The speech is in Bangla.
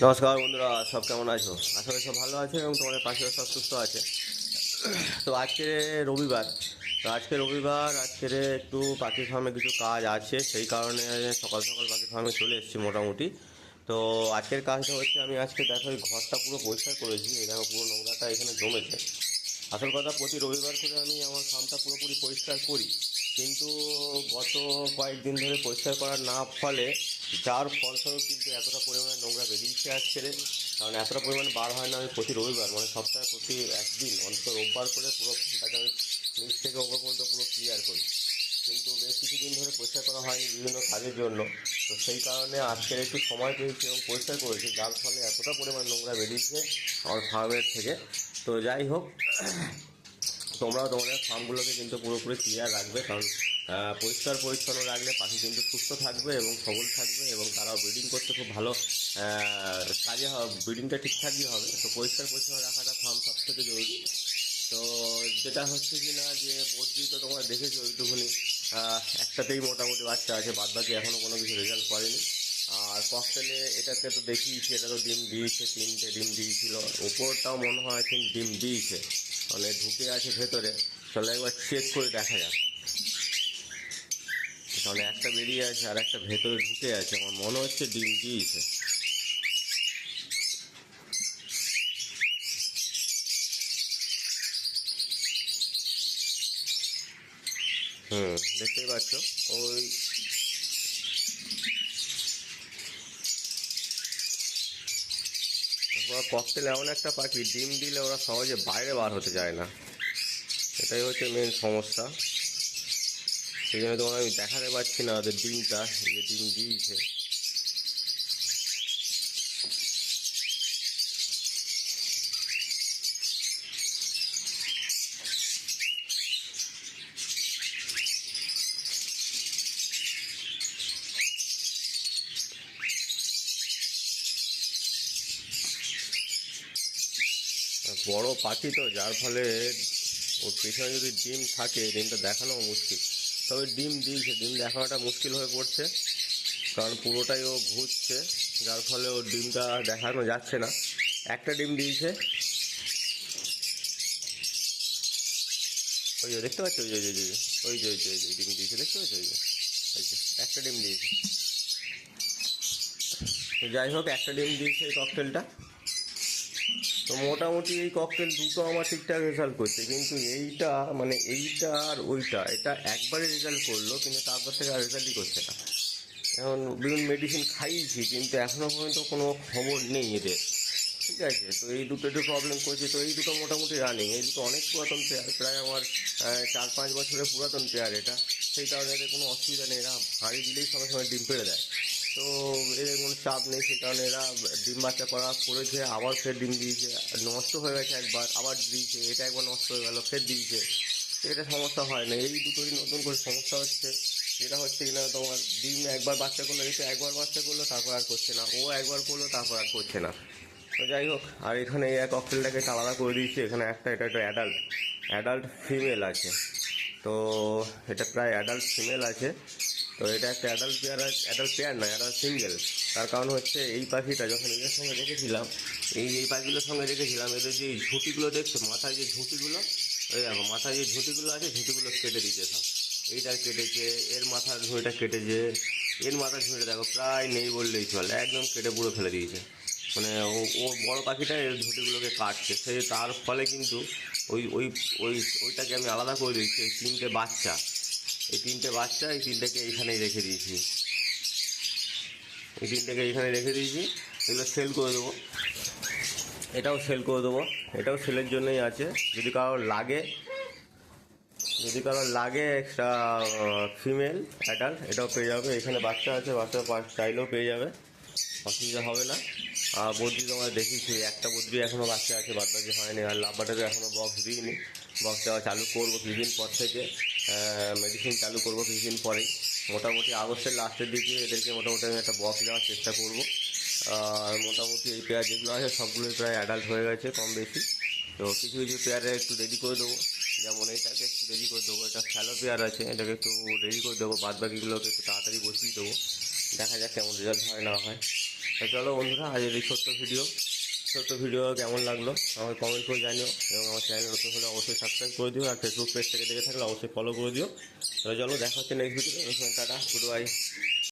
নমস্কার বন্ধুরা, সব কেমন আছো? আশা করি সব ভালো আছে এবং তোমাদের পাশেও সব সুস্থ আছে। তো আজকে রবিবার। আজকে একটু পাখি ফার্মে কিছু কাজ আছে, সেই কারণে সকাল সকাল পাখি ফার্মে চলে এসেছি মোটামুটি। তো আজকের কাজটা হচ্ছে, আমি আজকে দেখো এই ঘরটা পুরো পরিষ্কার করেছি। এই দেখো পুরো নোংরাটা এখানে জমেছে। আসল কথা, প্রতি রবিবার করে আমি আমার ফার্মটা পুরোপুরি পরিষ্কার করি, কিন্তু গত কয়েকদিন ধরে পরিষ্কার করার না ফলে, যার ফলস্বরূপ কিন্তু এতটা পরিমাণে নোংরা বেরিয়েছে আজকে। কারণ এতটা পরিমাণে বার হয় না। আমি প্রতি রবিবার, মানে সপ্তাহে প্রতি একদিন অন্তত রোববার করে পুরো ফার্মটাকে আমি নিচ থেকে ওপর পর্যন্ত পুরো ক্লিয়ার করি, কিন্তু বেশ কিছুদিন ধরে পরিষ্কার করা হয়নি বিভিন্ন কাজের জন্য। তো সেই কারণে আজকের একটু সময় পেয়েছি এবং পরিষ্কার করেছি, যার ফলে এতটা পরিমাণ নোংরা বেরিয়েছে আমার ফার্মের থেকে। তো যাই হোক, তোমরাও তোমাদের ফার্মগুলোকে কিন্তু পুরোপুরি ক্লিয়ার রাখবে, কারণ পরিষ্কার পরিচ্ছন্ন রাখলে পাখি কিন্তু সুস্থ থাকবে এবং সবল থাকবে, এবং তারাও ব্রিডিং করতে খুব ভালো কাজে হবে, ব্রিডিংটা ঠিকঠাকই হবে। তো পরিষ্কার পরিচ্ছন্ন রাখাটা ফার্ম সব থেকে জরুরি। তো যেটা হচ্ছে কি না, যে বদ্রি তো তোমরা দেখেছো ওইটুকুনি, একটাতেই মোটামুটি বাচ্চা আছে, বাদবাকি এখনও কোনো কিছু রেজাল্ট করেনি। আর ককটেলে এটাকে তো দেখিয়েছি, এটা তো ডিম দিয়েছে, 3টে ডিম দিয়েছিল। ওপরটাও মনে হয় ঠিক ডিম দিয়েছে, মানে ঢুকে আছে ভেতরে। চলো একবার চেক করে দেখা যাক। কারণ একটা বেরিয়ে আছে আর একটা ভেতরে ঢুকে আছে, আমার মনে হচ্ছে ডিম দিয়েছে। দেখতেই পাচ্ছ ওই ককটেল এমন একটা পাখি, ডিম দিলে ওরা সহজে বাইরে বার হতে যায় না। এটাই হচ্ছে মেন সমস্যা। সেই জন্য তোমার আমি দেখাতে পারছি না ওদের ডিমটা, যে ডিম দিয়েছে। বড় পাখি তো, যার ফলে ওর পেছনে যদি ডিম থাকে, ডিমটা দেখানো মুশকিল। তবে ডিম দিয়েছে, ডিম দেখানোটা মুশকিল হয়ে পড়ছে, কারণ পুরোটাই ও ঘুরছে, যার ফলে ওর ডিমটা দেখানো যাচ্ছে না। একটা ডিম দিয়েছে, ওই যে দেখতে পাচ্ছ, ওই যে ওই যে ওই যে ওই যে ওই যে ডিম দিয়েছে, দেখতে পাচ্ছ? ওই যে একটা ডিম দিয়েছে। তো যাই হোক, একটা ডিম দিয়েছে এই ককটেলটা। তো মোটামুটি এই ককটেল দুটো আমার ঠিকঠাক রেজাল্ট করছে, কিন্তু এইটা মানে এইটা আর ওইটা, এটা একবারে রেজাল্ট করলো, কিন্তু তারপর থেকে আর রেজাল্টই করছে না। এখন বিভিন্ন মেডিসিন খাইয়েছি, কিন্তু এখনও পর্যন্ত কোনো খবর নেই এদের। ঠিক আছে, তো এই দুটো একটু প্রবলেম করছে। তো এই দুটো মোটামুটি রানিং, এই দুটো অনেক পুরাতন পেয়ার, প্রায় আমার 4-5 বছরের পুরাতন পেয়ার এটা। সেই কারণে এদের কোনো অসুবিধা নেই, এরা হাঁড়ি দিলেই সঙ্গে সঙ্গে ডিম পেড়ে দেয়। তো এদের কোনো চাপ নেই, সেই কারণে এরা ডিম বাচ্চা করেছে, আবার ফের ডিম দিয়েছে। নষ্ট হয়ে গেছে একবার, আবার দিয়েছে, এটা একবার নষ্ট হয়ে গেল, ফের দিয়েছে। তো এটা সমস্যা হয় না। এই দুটোই নতুন করে সমস্যা হচ্ছে, যেটা হচ্ছে কিনা তোমার ডিম একবার বাচ্চা করলো, এসে একবার বাচ্চা করলো, তারপর আর করছে না, ও একবার করলো, তারপর আর করছে না। তো যাই হোক, আর এখানে এই এক ককটেলটাকে আলাদা করে দিয়েছি। এখানে এটা একটা অ্যাডাল্ট অ্যাডাল্ট ফিমেল আছে। তো এটা প্রায় অ্যাডাল্ট ফিমেল আছে। তো এটা একটা অ্যাডাল্ট পেয়ার নয়, অ্যাডাল্ট সিঙ্গেল। তার কারণ হচ্ছে, এই পাখিটা যখন এদের সঙ্গে রেখেছিলাম, এই পাখিগুলোর সঙ্গে রেখেছিলাম, এদের যে ঝুঁটিগুলো দেখছো, মাথায় যে ঝুঁটিগুলো, ওই দেখো মাথায় যে ঝুঁটিগুলো আছে, ঝুঁটিগুলো কেটে দিয়েছে সব। এইটা কেটেছে, এর মাথার ঝুঁড়িটা কেটেছে, এর মাথার ঝুঁড়িটা দেখো প্রায় নেই বললেই চলে, একদম কেটে পুরো ফেলে দিয়েছে। মানে ও বড় পাখিটা এর ঝুঁটিগুলোকে কাটছে, সে তার ফলে কিন্তু ওই ওই ওই ওইটাকে আমি আলাদা করে দিয়েছি। এই তিনটেকে এইখানেই রেখে দিয়েছি, এগুলো সেল করে দেবো। এটাও সেলের জন্যই আছে। যদি কারোর লাগে এক্সট্রা ফিমেল অ্যাডাল্ট, এটাও পেয়ে যাবে। এখানে বাচ্চা আছে, বাচ্চা চাইলেও পেয়ে যাবে, অসুবিধা হবে না। আর বদ্রি তোমার দেখিয়েছি, একটা বদ্রি এখনও বাচ্চা আছে, বাদবাকি হয়নি। আর লাভবাটাকে এখনও বক্স দিইনি, বক্স দেওয়া চালু করবো কিছুদিন পর থেকে। মেডিসিন চালু করবো কিছুদিন পরেই, মোটামুটি আগস্টের লাস্টের দিকে এদেরকে মোটামুটি আমি একটা বক্স দেওয়ার চেষ্টা করবো। আর মোটামুটি এই পেয়ার যেগুলো আছে সবগুলোই প্রায় অ্যাডাল্ট হয়ে গেছে কম বেশি। তো কিছু কিছু পেয়ারে একটু রেডি করে দেবো, যেমন এইটাকে একটু রেডি করে দেবো, এটা স্যালো পেয়ার আছে, এটাকে একটু রেডি করে দেবো, বাদবাকিগুলোকে একটু তাড়াতাড়ি বসিয়ে দেবো। দেখা যাক কেমন রেজাল্ট হয় না হয়। তো চলো বন্ধুরা, আজকের এই ছোট্ট ভিডিও কেমন লাগলো আমাকে কমেন্ট করে জানিও, এবং আমার চ্যানেল নতুন হলে অবশ্যই সাবস্ক্রাইব করে দিও, আর ফেসবুক পেজ থেকে দেখে থাকলে অবশ্যই ফলো করে দিও। তাহলে চলো দেখা হচ্ছে next video. Tata, good bye.